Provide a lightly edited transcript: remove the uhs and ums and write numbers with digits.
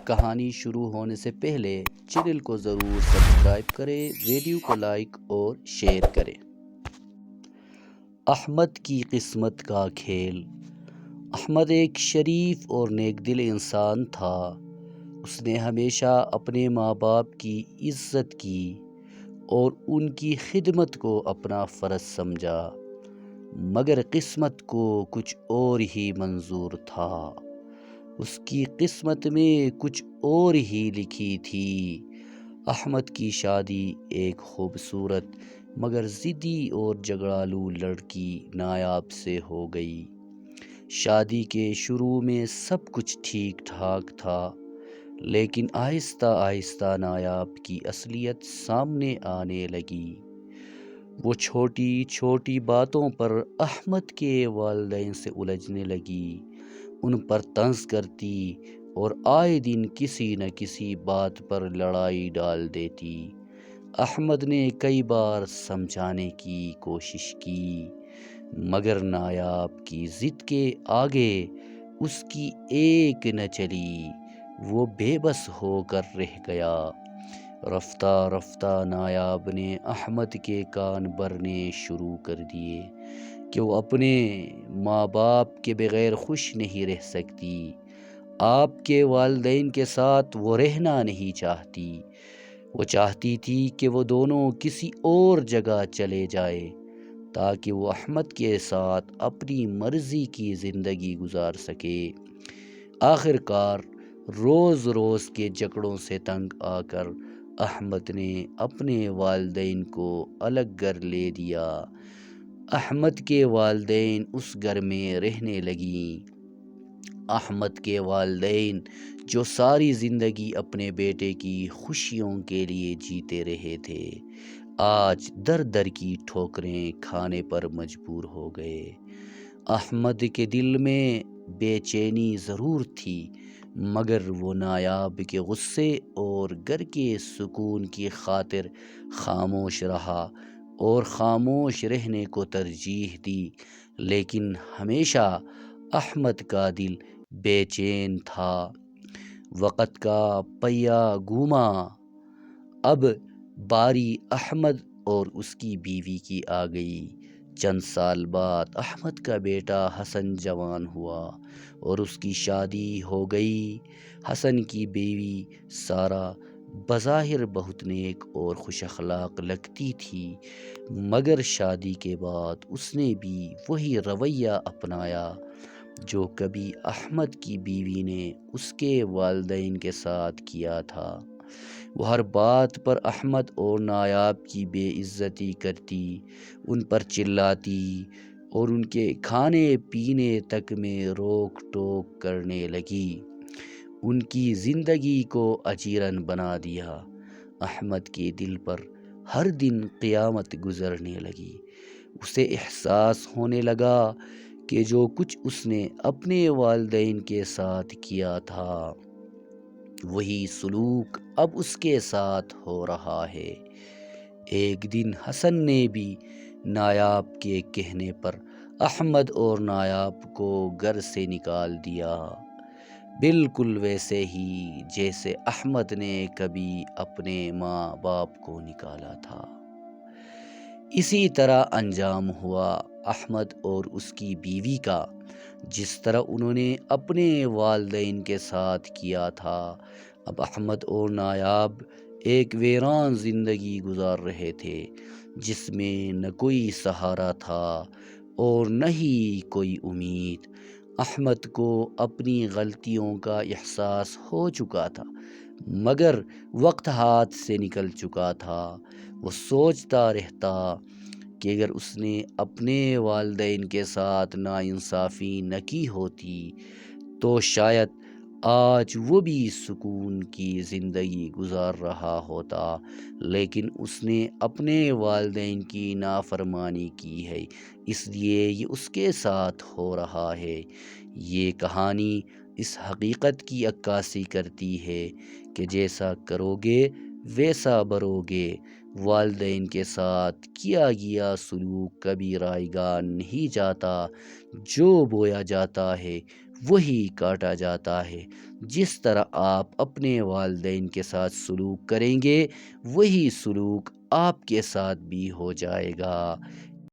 کہانی شروع ہونے سے پہلے چینل کو ضرور سبسکرائب کریں، ویڈیو کو لائک اور شیئر کریں۔ احمد کی قسمت کا کھیل۔ احمد ایک شریف اور نیک دل انسان تھا۔ اس نے ہمیشہ اپنے ماں باپ کی عزت کی اور ان کی خدمت کو اپنا فرض سمجھا، مگر قسمت کو کچھ اور ہی منظور تھا۔ اس کی قسمت میں کچھ اور ہی لکھی تھی۔ احمد کی شادی ایک خوبصورت مگر ضدی اور جھگڑالو لڑکی نایاب سے ہو گئی۔ شادی کے شروع میں سب کچھ ٹھیک ٹھاک تھا، لیکن آہستہ آہستہ نایاب کی اصلیت سامنے آنے لگی۔ وہ چھوٹی چھوٹی باتوں پر احمد کے والدین سے الجھنے لگی، ان پر طنز کرتی اور آئے دن کسی نہ کسی بات پر لڑائی ڈال دیتی۔ احمد نے کئی بار سمجھانے کی کوشش کی، مگر نایاب کی ضد کے آگے اس کی ایک نہ چلی۔ وہ بے بس ہو کر رہ گیا۔ رفتہ رفتہ نایاب نے احمد کے کان بھرنے شروع کر دیے کہ وہ اپنے ماں باپ کے بغیر خوش نہیں رہ سکتی۔ آپ کے والدین کے ساتھ وہ رہنا نہیں چاہتی۔ وہ چاہتی تھی کہ وہ دونوں کسی اور جگہ چلے جائیں تاکہ وہ احمد کے ساتھ اپنی مرضی کی زندگی گزار سکے۔ آخر کار روز روز کے جھگڑوں سے تنگ آ کر احمد نے اپنے والدین کو الگ گھر لے دیا۔ احمد کے والدین اس گھر میں رہنے لگیں۔ احمد کے والدین جو ساری زندگی اپنے بیٹے کی خوشیوں کے لیے جیتے رہے تھے، آج در در کی ٹھوکریں کھانے پر مجبور ہو گئے۔ احمد کے دل میں بے چینی ضرور تھی، مگر وہ نایاب کے غصے اور گھر کے سکون کی خاطر خاموش رہا اور خاموش رہنے کو ترجیح دی۔ لیکن ہمیشہ احمد کا دل بے چین تھا۔ وقت کا پہیہ گھوما۔ اب باری احمد اور اس کی بیوی کی آ گئی۔ چند سال بعد احمد کا بیٹا حسن جوان ہوا اور اس کی شادی ہو گئی۔ حسن کی بیوی سارہ بظاہر بہت نیک اور خوش اخلاق لگتی تھی، مگر شادی کے بعد اس نے بھی وہی رویہ اپنایا جو کبھی احمد کی بیوی نے اس کے والدین کے ساتھ کیا تھا۔ وہ ہر بات پر احمد اور نایاب کی بے عزتی کرتی، ان پر چلاتی اور ان کے کھانے پینے تک میں روک ٹوک کرنے لگی۔ ان کی زندگی کو اجیرن بنا دیا۔ احمد کے دل پر ہر دن قیامت گزرنے لگی۔ اسے احساس ہونے لگا کہ جو کچھ اس نے اپنے والدین کے ساتھ کیا تھا، وہی سلوک اب اس کے ساتھ ہو رہا ہے۔ ایک دن حسن نے بھی نایاب کے کہنے پر احمد اور نایاب کو گھر سے نکال دیا، بالکل ویسے ہی جیسے احمد نے کبھی اپنے ماں باپ کو نکالا تھا۔ اسی طرح انجام ہوا احمد اور اس کی بیوی کا، جس طرح انہوں نے اپنے والدین کے ساتھ کیا تھا۔ اب احمد اور نایاب ایک ویران زندگی گزار رہے تھے، جس میں نہ کوئی سہارا تھا اور نہ ہی کوئی امید۔ احمد کو اپنی غلطیوں کا احساس ہو چکا تھا، مگر وقت ہاتھ سے نکل چکا تھا۔ وہ سوچتا رہتا کہ اگر اس نے اپنے والدین کے ساتھ ناانصافی نہ کی ہوتی تو شاید آج وہ بھی سکون کی زندگی گزار رہا ہوتا، لیکن اس نے اپنے والدین کی نافرمانی کی ہے، اس لیے یہ اس کے ساتھ ہو رہا ہے۔ یہ کہانی اس حقیقت کی عکاسی کرتی ہے کہ جیسا کرو گے ویسا بھرو گے۔ والدین کے ساتھ کیا گیا سلوک کبھی رائیگان نہیں جاتا، جو بویا جاتا ہے وہی کاٹا جاتا ہے۔ جس طرح آپ اپنے والدین کے ساتھ سلوک کریں گے، وہی سلوک آپ کے ساتھ بھی ہو جائے گا۔